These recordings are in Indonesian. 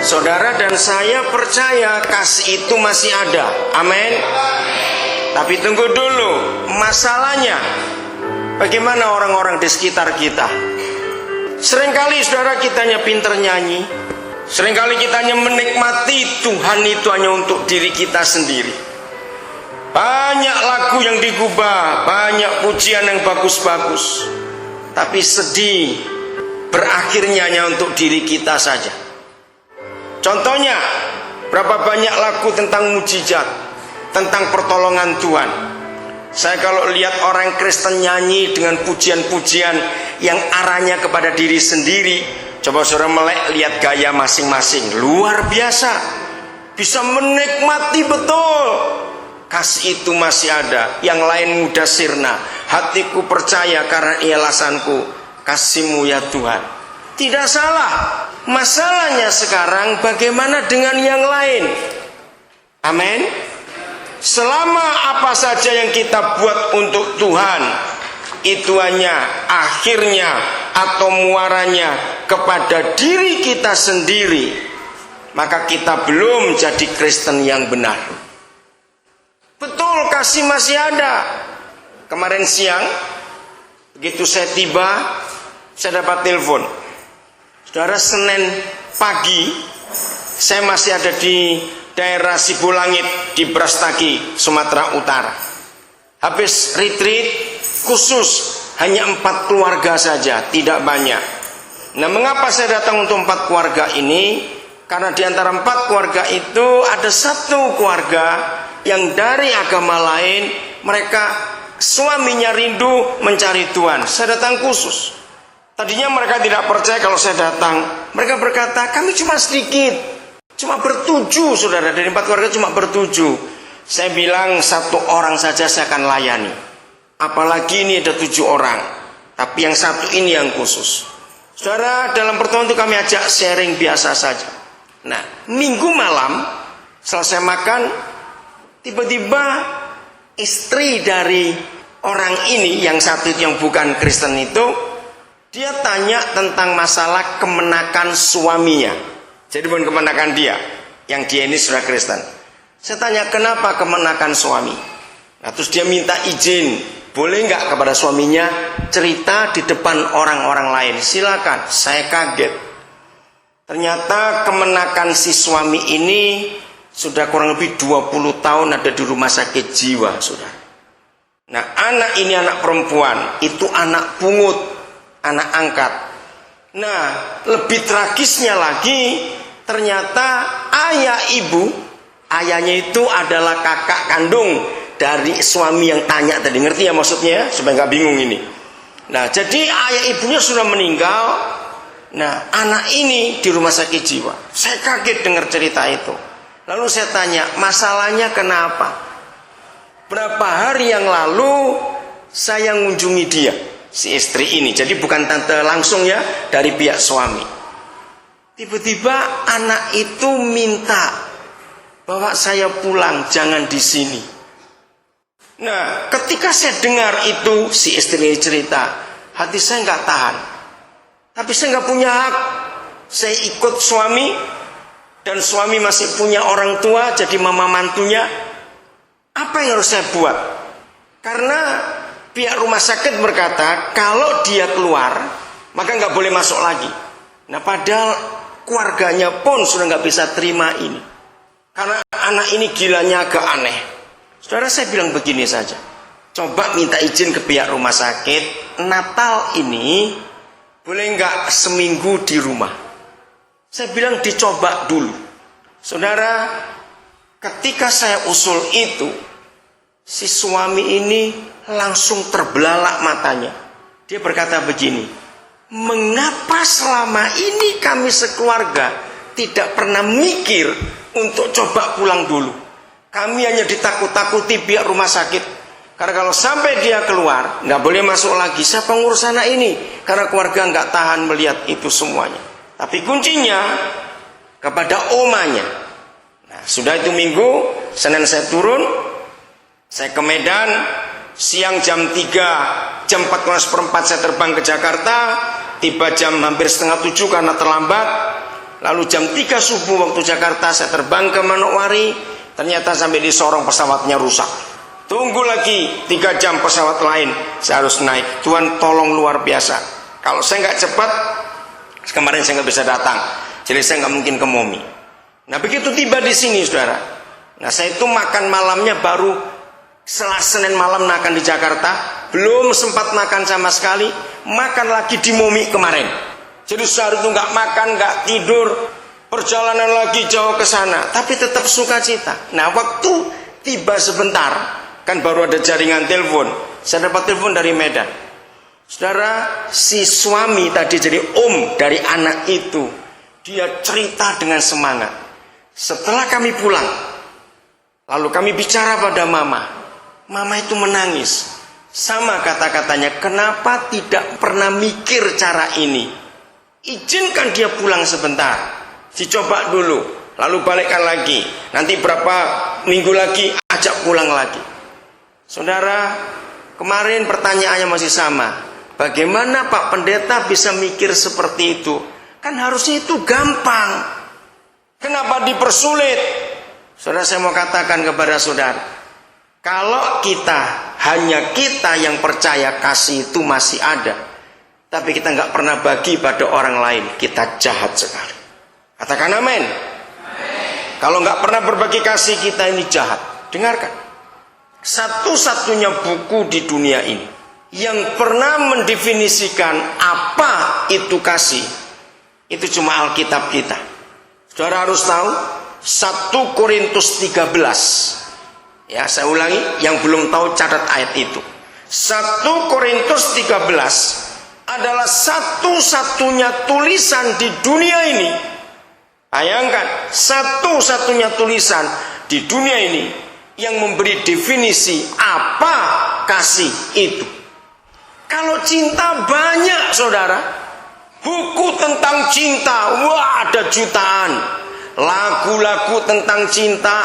Saudara dan saya percaya kasih itu masih ada. Amin. Tapi tunggu dulu, masalahnya bagaimana orang-orang di sekitar kita? Seringkali saudara kitanya pinter nyanyi, seringkali kitanya menikmati Tuhan itu hanya untuk diri kita sendiri. Banyak lagu yang digubah, banyak pujian yang bagus-bagus, tapi sedih berakhirnya hanya untuk diri kita saja. Contohnya, berapa banyak lagu tentang mujizat, tentang pertolongan Tuhan. Saya kalau lihat orang Kristen nyanyi dengan pujian-pujian yang arahnya kepada diri sendiri, coba saudara melek lihat gaya masing-masing, luar biasa, bisa menikmati betul. Kasih itu masih ada. Yang lain mudah sirna, hatiku percaya karena ia alasanku, kasih-Mu ya Tuhan. Tidak salah. Masalahnya sekarang bagaimana dengan yang lain? Amin. Selama apa saja yang kita buat untuk Tuhan, itu hanya akhirnya atau muaranya kepada diri kita sendiri, maka kita belum jadi Kristen yang benar. Betul, kasih masih ada. Kemarin siang begitu saya tiba, saya dapat telepon. Saudara, Senin pagi saya masih ada di daerah Sibulangit di Brastagi, Sumatera Utara. Habis retreat khusus, hanya 4 keluarga saja, tidak banyak. Nah, mengapa saya datang untuk 4 keluarga ini? Karena di antara 4 keluarga itu ada 1 keluarga yang dari agama lain, mereka suaminya rindu mencari Tuhan. Saya datang khusus. Tadinya mereka tidak percaya kalau saya datang. Mereka berkata, kami cuma sedikit, cuma ber7, saudara, dari 4 keluarga cuma ber7. Saya bilang 1 orang saja saya akan layani, apalagi ini ada 7 orang. Tapi yang 1 ini yang khusus. Saudara, dalam pertemuan itu kami ajak sharing biasa saja. Nah, minggu malam selesai makan, tiba-tiba istri dari orang ini, yang 1 yang bukan Kristen itu, dia tanya tentang masalah kemenakan suaminya. Jadi bukan kemenakan dia, yang dia ini sudah Kristen. Saya tanya, kenapa kemenakan suami? Nah, terus dia minta izin, boleh nggak kepada suaminya cerita di depan orang-orang lain? Silakan. Saya kaget. Ternyata kemenakan si suami ini sudah kurang lebih 20 tahun ada di rumah sakit jiwa, saudara. Nah, anak ini anak perempuan, itu anak pungut, anak angkat. Nah, lebih tragisnya lagi, ternyata ayahnya itu adalah kakak kandung dari suami yang tanya tadi. Ngerti ya maksudnya? Supaya nggak bingung ini. Nah, jadi ayah ibunya sudah meninggal. Nah, anak ini di rumah sakit jiwa. Saya kaget dengar cerita itu. Lalu saya tanya, masalahnya kenapa? Berapa hari yang lalu saya mengunjungi dia, si istri ini. Jadi bukan tante langsung ya, dari pihak suami. Tiba-tiba anak itu minta bahwa saya pulang, jangan di sini. Nah, ketika saya dengar itu, si istri ini cerita, hati saya nggak tahan. Tapi saya nggak punya hak. Saya ikut suami, dan suami masih punya orang tua, jadi mama mantunya. Apa yang harus saya buat? Karena pihak rumah sakit berkata, kalau dia keluar, maka nggak boleh masuk lagi. Nah, padahal keluarganya pun sudah nggak bisa terima ini. Karena anak ini gilanya agak aneh. Saudara, saya bilang begini saja. Coba minta izin ke pihak rumah sakit, Natal ini boleh nggak seminggu di rumah? Saya bilang dicoba dulu. Saudara, ketika saya usul itu, si suami ini langsung terbelalak matanya. Dia berkata begini, mengapa selama ini kami sekeluarga tidak pernah mikir untuk coba pulang dulu? Kami hanya ditakut-takuti pihak rumah sakit. Karena kalau sampai dia keluar, nggak boleh masuk lagi. Siapa ngurus anak ini? Karena keluarga nggak tahan melihat itu semuanya. Tapi kuncinya kepada omanya. Nah, sudah itu minggu, Senin saya turun, saya ke Medan, siang jam 3, jam 4:04 saya terbang ke Jakarta, tiba jam hampir setengah 7 karena terlambat. Lalu jam 3 subuh waktu Jakarta saya terbang ke Manokwari. Ternyata sampai di Sorong pesawatnya rusak. Tunggu lagi 3 jam pesawat lain, saya harus naik. Tuhan tolong luar biasa. Kalau saya nggak cepat, kemarin saya nggak bisa datang. Jadi saya nggak mungkin ke Momi. Nah begitu tiba di sini saudara. Nah saya itu makan malamnya baru setelah Senin malam makan di Jakarta. Belum sempat makan sama sekali. Makan lagi di Momi kemarin. Jadi sehari itu nggak makan, nggak tidur. Perjalanan lagi jauh ke sana. Tapi tetap sukacita. Nah waktu tiba sebentar, kan baru ada jaringan telepon. Saya dapat telepon dari Medan. Saudara, si suami tadi jadi om dari anak itu. Dia cerita dengan semangat. Setelah kami pulang, lalu kami bicara pada mama. Mama itu menangis. Sama kata-katanya, kenapa tidak pernah mikir cara ini? Izinkan dia pulang sebentar. Dicoba dulu, lalu balikkan lagi. Nanti berapa minggu lagi, ajak pulang lagi. Saudara, kemarin pertanyaannya masih sama. Bagaimana Pak Pendeta bisa mikir seperti itu? Kan harusnya itu gampang. Kenapa dipersulit? Saudara, saya mau katakan kepada saudara, kalau hanya kita yang percaya kasih itu masih ada, tapi kita nggak pernah bagi pada orang lain, kita jahat sekali. Katakan amin. Kalau nggak pernah berbagi kasih, kita ini jahat. Dengarkan, satu-satunya buku di dunia ini yang pernah mendefinisikan apa itu kasih, itu cuma Alkitab kita. Saudara harus tahu 1 Korintus 13. Ya, saya ulangi, yang belum tahu catat ayat itu. 1 Korintus 13 adalah satu-satunya tulisan di dunia ini. Bayangkan, satu-satunya tulisan di dunia ini yang memberi definisi apa kasih itu. Kalau cinta banyak saudara. Buku tentang cinta, wah ada jutaan. Lagu-lagu tentang cinta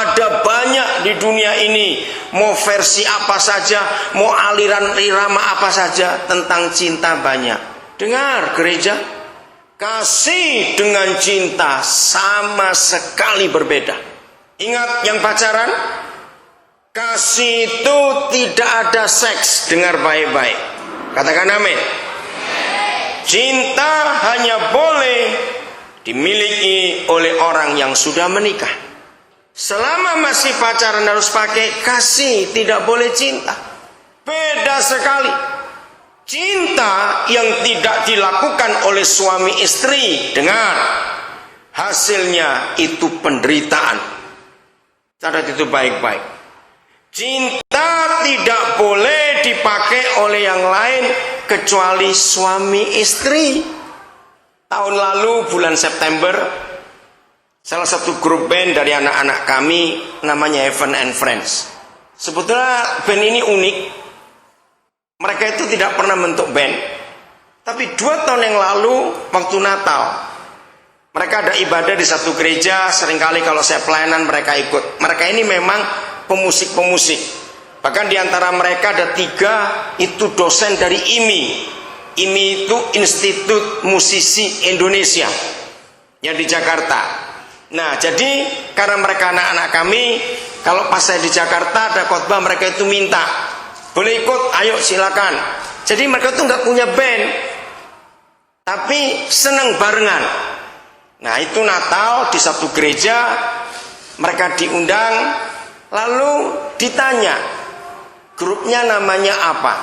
ada banyak di dunia ini. Mau versi apa saja, mau aliran irama apa saja, tentang cinta banyak. Dengar gereja, kasih dengan cinta sama sekali berbeda. Ingat yang pacaran, kasih itu tidak ada seks. Dengar baik-baik, katakan amin. Cinta hanya boleh dimiliki oleh orang yang sudah menikah. Selama masih pacaran harus pakai kasih, tidak boleh cinta. Beda sekali. Cinta yang tidak dilakukan oleh suami istri, dengar, hasilnya itu penderitaan. Catat itu baik-baik. Cinta tidak boleh dipakai oleh yang lain kecuali suami istri. Tahun lalu bulan September, salah satu grup band dari anak-anak kami namanya Heaven and Friends. Sebetulnya band ini unik. Mereka itu tidak pernah bentuk band. Tapi 2 tahun yang lalu waktu Natal, mereka ada ibadah di satu gereja. Seringkali kalau saya pelayanan mereka ikut. Mereka ini memang pemusik-pemusik. Bahkan di antara mereka ada 3 itu dosen dari IMI. IMI itu Institut Musisi Indonesia yang di Jakarta. Nah, jadi karena mereka anak-anak kami, kalau pas saya di Jakarta ada khotbah, mereka itu minta, boleh ikut, ayo silakan. Jadi mereka itu nggak punya band, tapi seneng barengan. Nah, itu Natal di satu gereja, mereka diundang, lalu ditanya, grupnya namanya apa?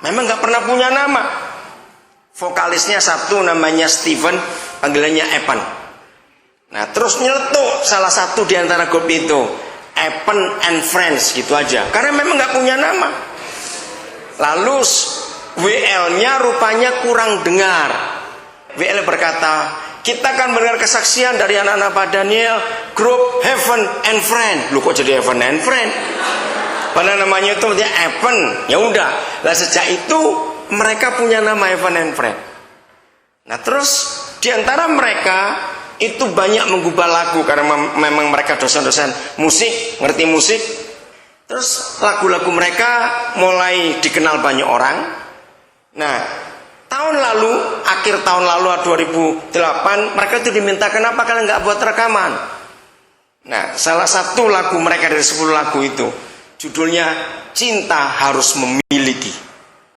Memang nggak pernah punya nama. Vokalisnya satu namanya Steven, panggilannya Evan. Nah, terus nyeletuk salah satu di antara grup itu, Evan and Friends, gitu aja. Karena memang nggak punya nama. Lalu WL-nya rupanya kurang dengar. WL berkata, kita akan mendengar kesaksian dari anak-anak Pak Daniel, grup Heaven and Friend. Lu kok jadi Heaven and Friend? Padahal namanya itu Evan. Ya udah. Lah sejak itu mereka punya nama Heaven and Friend. Nah terus di antara mereka itu banyak menggubah lagu karena memang mereka dosen-dosen musik, ngerti musik. Terus lagu-lagu mereka mulai dikenal banyak orang. Nah tahun lalu, akhir tahun lalu 2008, mereka itu diminta, kenapa kalian nggak buat rekaman? Nah, salah satu lagu mereka dari 10 lagu itu, judulnya Cinta Harus Memiliki.